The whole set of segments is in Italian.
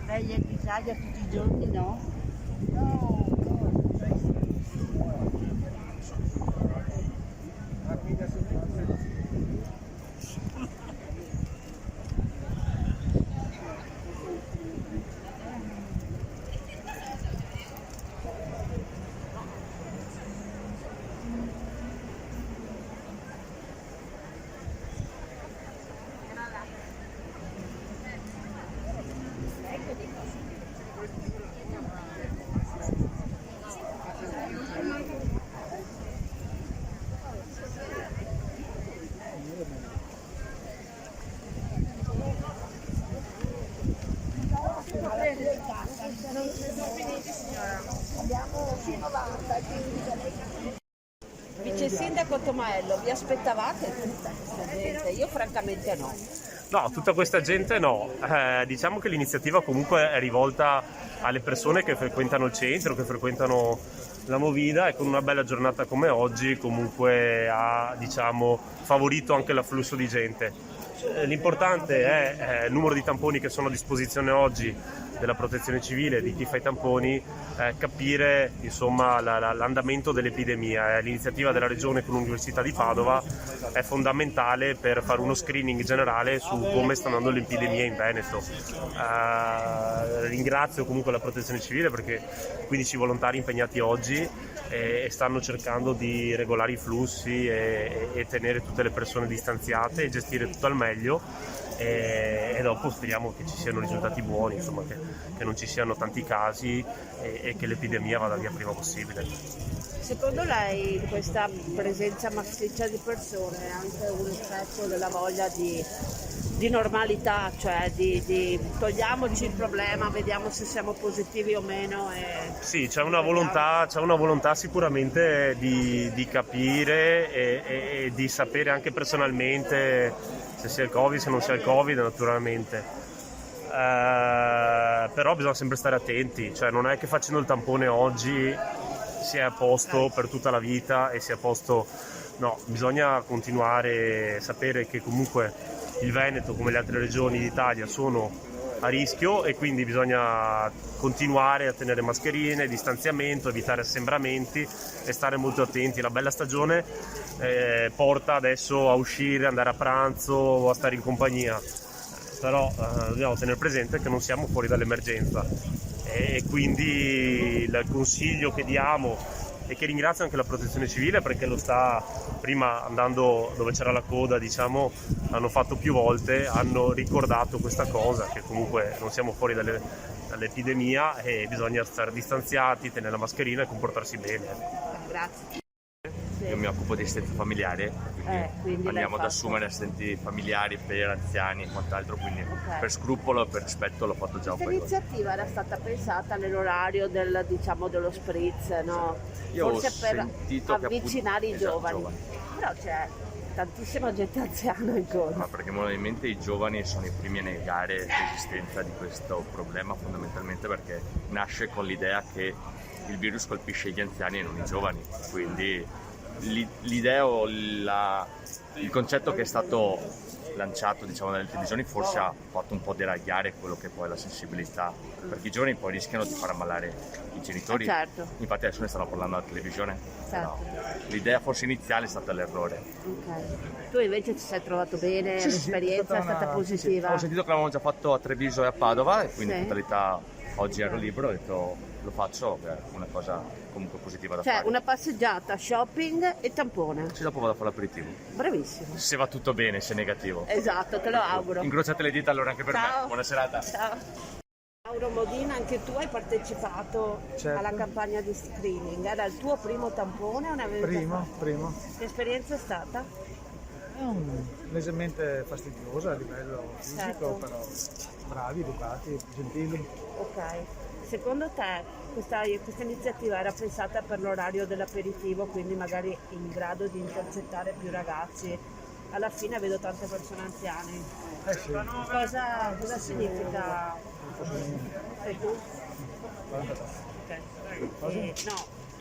Lei è in Italia tutti i giorni, no? Vice Sindaco Tomaello, vi aspettavate tutta questa gente? Io francamente no. No, tutta questa gente no. Diciamo che l'iniziativa comunque è rivolta alle persone che frequentano il centro, che frequentano la Movida, e con una bella giornata come oggi comunque ha, diciamo, favorito anche l'afflusso di gente. L'importante è il numero di tamponi che sono a disposizione oggi della Protezione Civile, di chi fa i tamponi, capire insomma l'andamento dell'epidemia. L'iniziativa della Regione con l'Università di Padova è fondamentale per fare uno screening generale su come sta andando l'epidemia in Veneto. Ringrazio comunque la Protezione Civile perché 15 volontari impegnati oggi e stanno cercando di regolare i flussi e tenere tutte le persone distanziate e gestire tutto al meglio. E dopo speriamo che ci siano risultati buoni, insomma, che non ci siano tanti casi e che l'epidemia vada via prima possibile. Secondo lei questa presenza massiccia di persone è anche un effetto della voglia di normalità, cioè di togliamoci il problema, vediamo se siamo positivi o meno? Sì, c'è una volontà sicuramente di capire e di sapere anche personalmente se sia il Covid, se non sia il Covid, naturalmente. Però bisogna sempre stare attenti, cioè non è che facendo il tampone oggi si è a posto per tutta la vita e si è a posto, no, bisogna continuare a sapere che comunque il Veneto come le altre regioni d'Italia sono a rischio e quindi bisogna continuare a tenere mascherine, distanziamento, evitare assembramenti e stare molto attenti. La bella stagione porta adesso a uscire, andare a pranzo o a stare in compagnia, però dobbiamo tenere presente che non siamo fuori dall'emergenza e quindi il consiglio che diamo, e che ringrazio anche la Protezione Civile perché lo sta, prima andando dove c'era la coda, diciamo, hanno fatto più volte, hanno ricordato questa cosa, che comunque non siamo fuori dall'epidemia e bisogna stare distanziati, tenere la mascherina e comportarsi bene. Grazie. Io mi occupo di assistenza familiare, quindi andiamo ad assumere assistenti familiari per anziani e quant'altro, quindi per scrupolo e per rispetto l'ho fatto già un po'. Questa iniziativa era stata pensata nell'orario dello spritz, no? Io Forse ho per sentito avvicinare i giovani, però c'è tantissima gente anziana ancora. Ma perché probabilmente i giovani sono i primi a negare l'esistenza di questo problema, fondamentalmente perché nasce con l'idea che il virus colpisce gli anziani e non i giovani, quindi l'idea o il concetto che è stato lanciato, diciamo, dalle televisioni forse ha fatto un po' deragliare quello che poi è la sensibilità, perché i giovani poi rischiano di far ammalare i genitori. Certo. Infatti adesso ne stanno parlando alla televisione. Certo. No. L'idea forse iniziale è stata l'errore. Okay. Tu invece ti sei trovato bene, l'esperienza è stata positiva? Sì. Ho sentito che l'avevamo già fatto a Treviso e a Padova e quindi Sì. in totalità oggi ero libero, ho detto lo faccio, è una cosa comunque positiva da Cioè fare. una passeggiata, shopping e tampone. Sì, dopo vado a fare l'aperitivo. Bravissimo. Se va tutto bene, se è negativo. Esatto, te lo auguro. Incrociate le dita allora anche per Ciao. me. Buona serata. Ciao. Mauro Modina, anche tu hai partecipato Certo. alla campagna di screening. Era il tuo primo tampone o ne avevi già fatto? Primo. Che esperienza è stata? È leggermente fastidiosa a livello fisico, Certo. però bravi, educati, gentili. Ok. Secondo te questa iniziativa era pensata per l'orario dell'aperitivo, quindi magari in grado di intercettare più ragazzi? Alla fine vedo tante persone anziane. Sì. Cosa significa? Sei tu? Ok. No,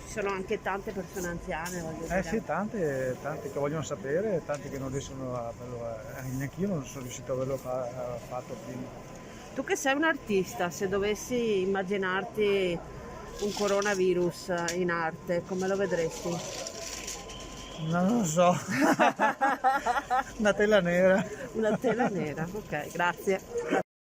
ci sono anche tante persone anziane, voglio dire. Sì, tante che vogliono sapere, tante che non riescono a averlo, neanche io non sono riuscito a averlo fatto prima. Tu che sei un artista, se dovessi immaginarti un coronavirus in arte, come lo vedresti? Non lo so. Una tela nera. Una tela nera, ok, grazie.